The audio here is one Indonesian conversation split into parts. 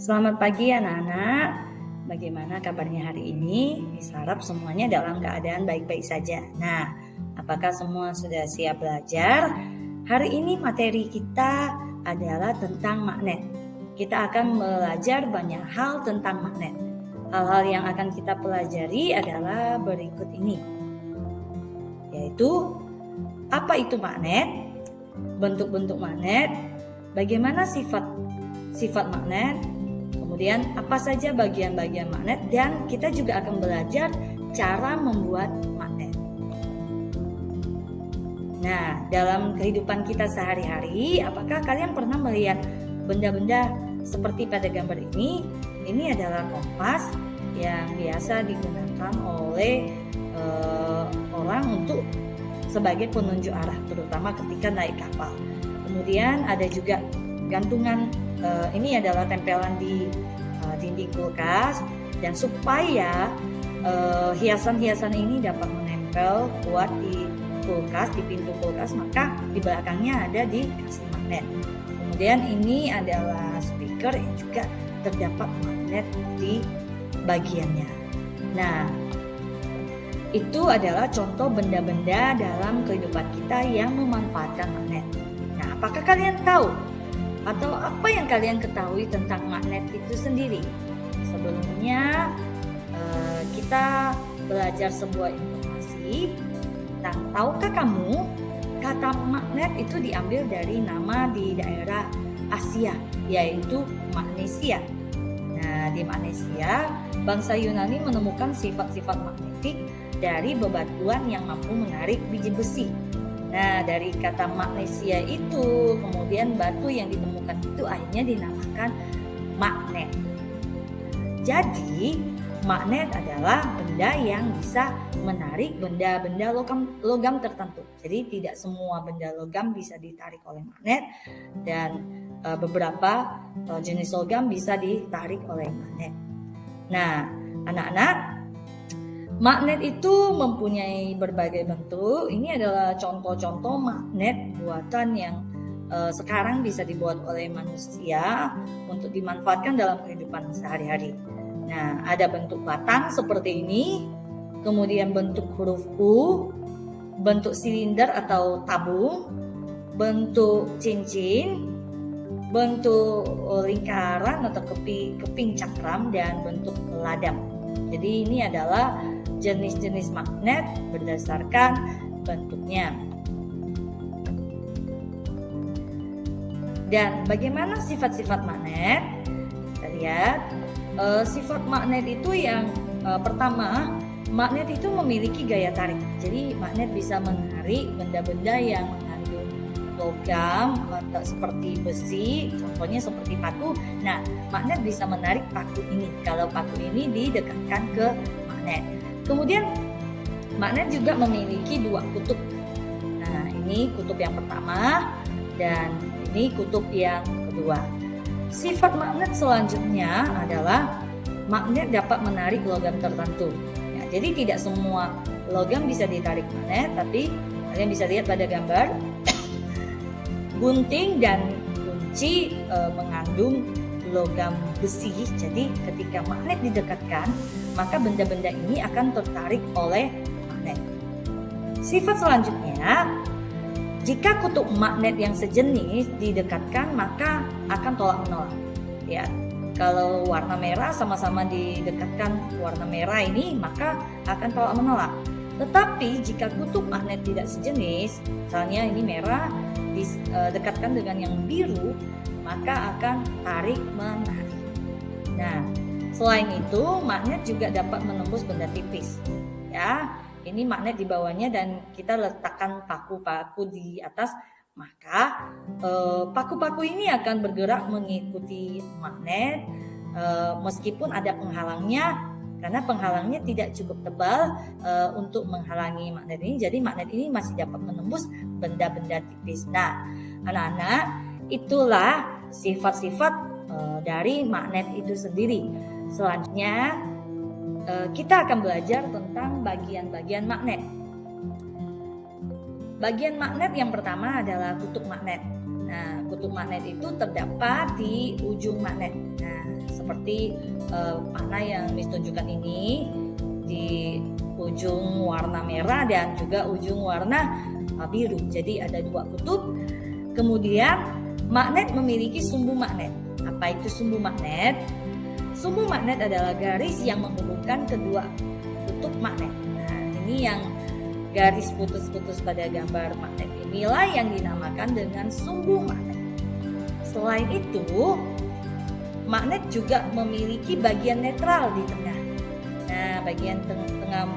Selamat pagi anak-anak. Bagaimana kabarnya hari ini? Saya harap semuanya dalam keadaan baik-baik saja. Nah, apakah semua sudah siap belajar? Hari ini materi kita adalah tentang magnet. Kita akan belajar banyak hal tentang magnet. Hal-hal yang akan kita pelajari adalah berikut ini. Yaitu, apa itu magnet? Bentuk-bentuk magnet, bagaimana sifat magnet, kemudian apa saja bagian-bagian magnet, dan kita juga akan belajar cara membuat magnet. Nah, dalam kehidupan kita sehari-hari, apakah kalian pernah melihat benda-benda seperti pada gambar ini? Ini adalah kompas yang biasa digunakan oleh orang untuk sebagai penunjuk arah, terutama ketika naik kapal. Kemudian ada juga gantungan, ini adalah tempelan di dinding kulkas, dan supaya hiasan-hiasan ini dapat menempel kuat di kulkas, di pintu kulkas, maka di belakangnya ada dikasih magnet. Kemudian ini adalah speaker yang juga terdapat magnet di bagiannya. Nah, itu adalah contoh benda-benda dalam kehidupan kita yang memanfaatkan magnet. Nah, apakah kalian tahu atau apa yang kalian ketahui tentang magnet itu sendiri? Sebelumnya kita belajar sebuah informasi. Tahukah kamu kata magnet itu diambil dari nama di daerah Asia, yaitu Magnesia. Nah, di Magnesia, bangsa Yunani menemukan sifat-sifat magnetik dari bebatuan yang mampu menarik biji besi. Nah, dari kata magnesia itu, kemudian batu yang ditemukan itu akhirnya dinamakan magnet. Jadi, magnet adalah benda yang bisa menarik benda-benda logam tertentu. Jadi, tidak semua benda logam bisa ditarik oleh magnet, dan beberapa jenis logam bisa ditarik oleh magnet. Nah, anak-anak, magnet itu mempunyai berbagai bentuk. Ini adalah contoh-contoh magnet buatan yang sekarang bisa dibuat oleh manusia untuk dimanfaatkan dalam kehidupan sehari-hari. Nah, ada bentuk batang seperti ini, kemudian bentuk huruf U, bentuk silinder atau tabung, bentuk cincin, bentuk lingkaran atau keping cakram, dan bentuk ladang. Jadi ini adalah jenis-jenis magnet berdasarkan bentuknya. Dan bagaimana sifat-sifat magnet? Kita lihat, sifat magnet itu yang pertama, magnet itu memiliki gaya tarik. Jadi magnet bisa menarik benda-benda yang mengandung logam atau seperti besi, contohnya seperti paku. Nah, magnet bisa menarik paku ini kalau paku ini didekatkan ke magnet. Kemudian magnet juga memiliki dua kutub. Nah, ini kutub yang pertama dan ini kutub yang kedua. Sifat magnet selanjutnya adalah magnet dapat menarik logam tertentu. Ya, jadi tidak semua logam bisa ditarik magnet, tapi kalian bisa lihat pada gambar gunting dan kunci mengandung logam besi. Jadi ketika magnet didekatkan, maka benda-benda ini akan tertarik oleh magnet. Sifat selanjutnya, jika kutub magnet yang sejenis didekatkan, maka akan tolak menolak. Ya, kalau warna merah sama-sama didekatkan warna merah ini, maka akan tolak menolak. Tetapi jika kutub magnet tidak sejenis, misalnya ini merah didekatkan dengan yang biru, maka akan tarik menarik. Nah, selain itu magnet juga dapat menembus benda tipis. Ya, ini magnet di bawahnya dan kita letakkan paku-paku di atas, maka paku-paku ini akan bergerak mengikuti magnet meskipun ada penghalangnya, karena penghalangnya tidak cukup tebal untuk menghalangi magnet ini. Jadi magnet ini masih dapat menembus benda-benda tipis. Nah, anak-anak, itulah sifat-sifat dari magnet itu sendiri. Selanjutnya kita akan belajar tentang bagian-bagian magnet. Bagian magnet yang pertama adalah kutub magnet. Nah, kutub magnet itu terdapat di ujung magnet. Nah, seperti panah yang Miss tunjukkan ini, di ujung warna merah dan juga ujung warna biru. Jadi ada 2 kutub. Kemudian magnet memiliki sumbu magnet. Apa itu sumbu magnet? Sumbu magnet adalah garis yang menghubungkan kedua kutub magnet. Nah, ini yang garis putus-putus pada gambar magnet inilah yang dinamakan dengan sumbu magnet. Selain itu, magnet juga memiliki bagian netral di tengah. Nah, bagian tengah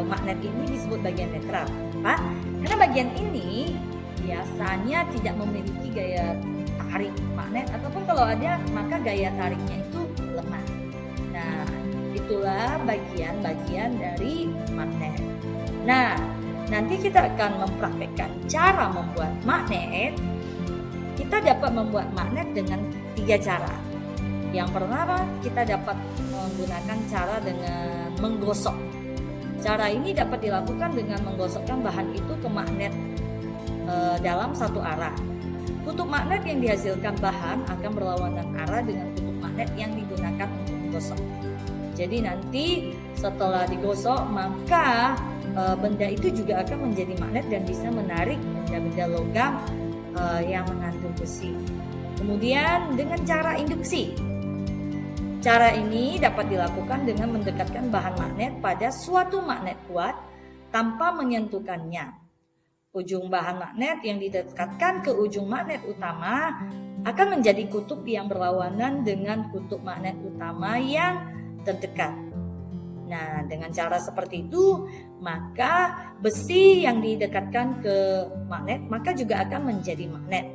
magnet ini disebut bagian netral. Kenapa? Karena bagian ini biasanya tidak memiliki gaya tarik magnet, ataupun kalau ada maka gaya tariknya itu lemah. Nah, itulah bagian-bagian dari magnet. Nah, nanti kita akan mempraktekkan cara membuat magnet. Kita dapat membuat magnet dengan 3 cara. Yang pertama, kita dapat menggunakan cara dengan menggosok. Cara ini dapat dilakukan dengan menggosokkan bahan itu ke magnet dalam satu arah. Kutub magnet yang dihasilkan bahan akan berlawanan arah dengan kutub magnet yang digunakan untuk menggosok. Jadi nanti setelah digosok, maka benda itu juga akan menjadi magnet dan bisa menarik benda-benda logam yang mengandung besi. Kemudian dengan cara induksi. Cara ini dapat dilakukan dengan mendekatkan bahan magnet pada suatu magnet kuat tanpa menyentuhkannya. Ujung bahan magnet yang didekatkan ke ujung magnet utama akan menjadi kutub yang berlawanan dengan kutub magnet utama yang terdekat. Nah, dengan cara seperti itu, maka besi yang didekatkan ke magnet maka juga akan menjadi magnet.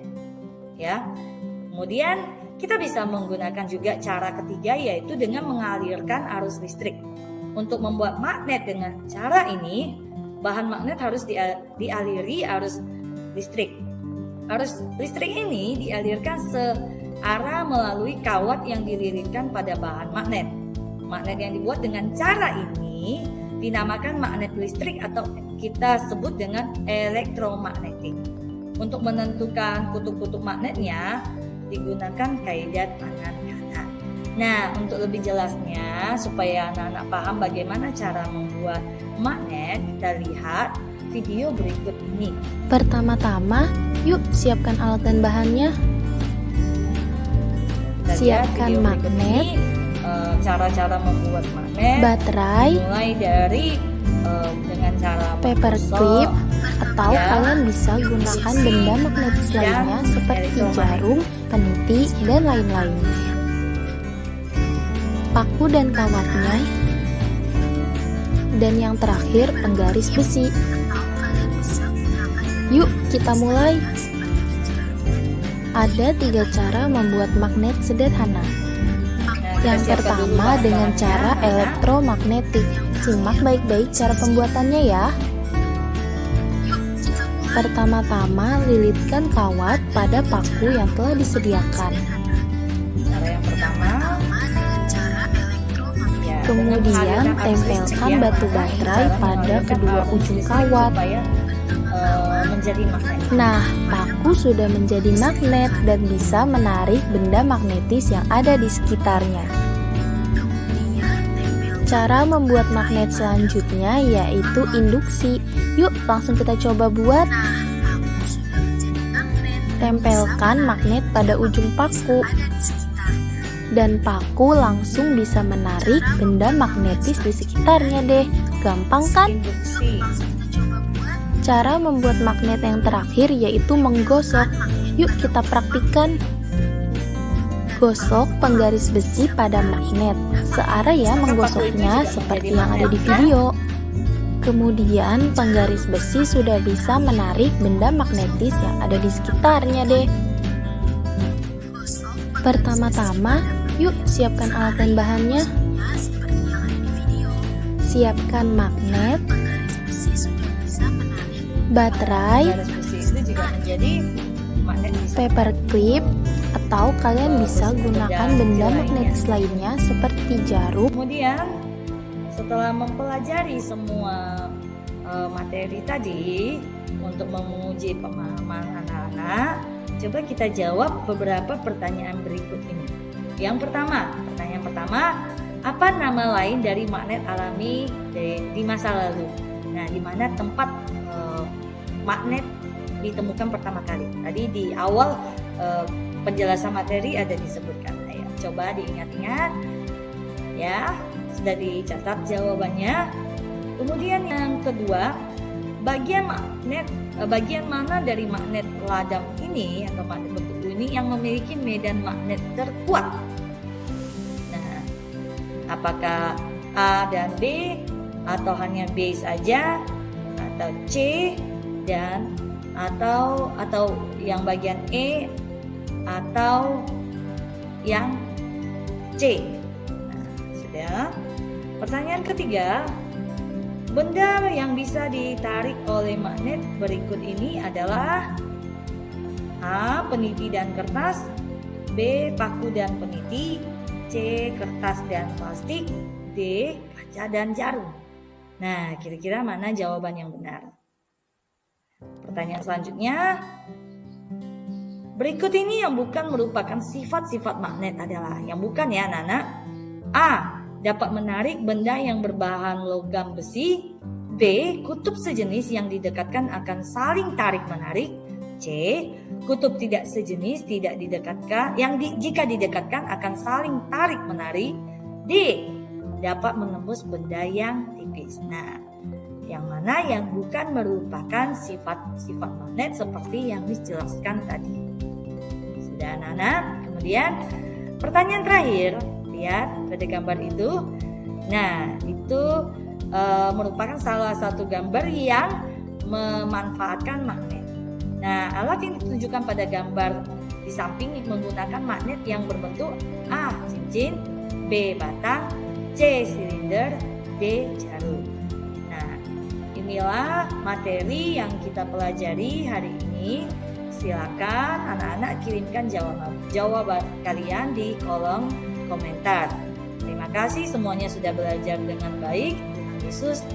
Ya. Kemudian kita bisa menggunakan juga cara ketiga, yaitu dengan mengalirkan arus listrik. Untuk membuat magnet dengan cara ini, bahan magnet harus dialiri arus listrik. Arus listrik ini dialirkan searah melalui kawat yang dililitkan pada bahan magnet. Magnet yang dibuat dengan cara ini dinamakan magnet listrik atau kita sebut dengan elektromagnetik. Untuk menentukan kutub-kutub magnetnya digunakan kaidah tangan kanan. Nah, untuk lebih jelasnya supaya anak-anak paham bagaimana cara membuat magnet, kita lihat video berikut ini. Pertama-tama, yuk siapkan alat dan bahannya. Siapkan magnet, cara-cara membuat magnet, baterai, mulai dari dengan cara paper clip, atau kalian bisa gunakan benda magnetis lainnya seperti jarum, peniti, dan lain-lain. Paku dan kawatnya, dan yang terakhir penggaris besi. Yuk kita mulai. Ada 3 cara membuat magnet sederhana. Yang pertama dengan cara elektromagnetik. Simak baik-baik cara pembuatannya ya. Pertama-tama, lilitkan kawat pada paku yang telah disediakan. Cara yang pertama, kemudian tempelkan batu baterai pada kedua ujung kawat. Menjadi magnet. Nah, paku sudah menjadi magnet dan bisa menarik benda magnetis yang ada di sekitarnya. Cara membuat magnet selanjutnya yaitu induksi. Yuk langsung kita coba buat. Tempelkan magnet pada ujung paku. Dan paku langsung bisa menarik benda magnetis di sekitarnya deh. Gampang kan? Induksi. Cara membuat magnet yang terakhir yaitu menggosok. Yuk kita praktikkan. Gosok penggaris besi pada magnet. Searah ya menggosoknya seperti yang ada di video. Kemudian penggaris besi sudah bisa menarik benda magnetis yang ada di sekitarnya deh. Pertama-tama, yuk siapkan alat dan bahannya. Siapkan magnet, baterai, Garis besi itu juga menjadi magnet bisa. paper clip, atau kalian bisa gunakan benda magnetis lainnya seperti jarum. Kemudian setelah mempelajari semua materi tadi, untuk menguji pemahaman anak-anak, coba kita jawab beberapa pertanyaan berikut ini. Yang pertama, pertanyaan pertama, apa nama lain dari magnet alami di masa lalu? Nah, di mana tempat magnet ditemukan pertama kali? Tadi di awal penjelasan materi ada disebutkan. Ayo, coba diingat-ingat ya, sudah dicatat jawabannya. Kemudian yang kedua, bagian mana dari magnet ladang ini atau magnet berkutu ini yang memiliki medan magnet terkuat? Nah, apakah A dan B, atau hanya B saja, atau C dan atau yang bagian E, atau yang C? Nah, sudah. Pertanyaan ketiga, benda yang bisa ditarik oleh magnet berikut ini adalah A. peniti dan kertas, B. paku dan peniti, C. kertas dan plastik, D. kaca dan jarum. Nah, kira-kira mana jawaban yang benar? Pertanyaan selanjutnya, berikut ini yang bukan merupakan sifat-sifat magnet adalah, yang bukan ya anak-anak. A. dapat menarik benda yang berbahan logam besi. B. kutub sejenis yang didekatkan akan saling tarik-menarik. C. kutub tidak sejenis tidak didekatkan jika didekatkan akan saling tarik-menarik. D. dapat menembus benda yang tipis. Nah, yang mana yang bukan merupakan sifat-sifat magnet seperti yang Miss jelaskan tadi? Sudah anak-anak? Kemudian pertanyaan terakhir, lihat pada gambar itu. Nah, itu merupakan salah satu gambar yang memanfaatkan magnet. Nah, alat yang ditunjukkan pada gambar di samping menggunakan magnet yang berbentuk A. cincin, B. batang, C. silinder, D. jarum. Nah, inilah materi yang kita pelajari hari ini. Silakan anak-anak kirimkan jawaban kalian di kolom komentar. Terima kasih semuanya sudah belajar dengan baik. Yesus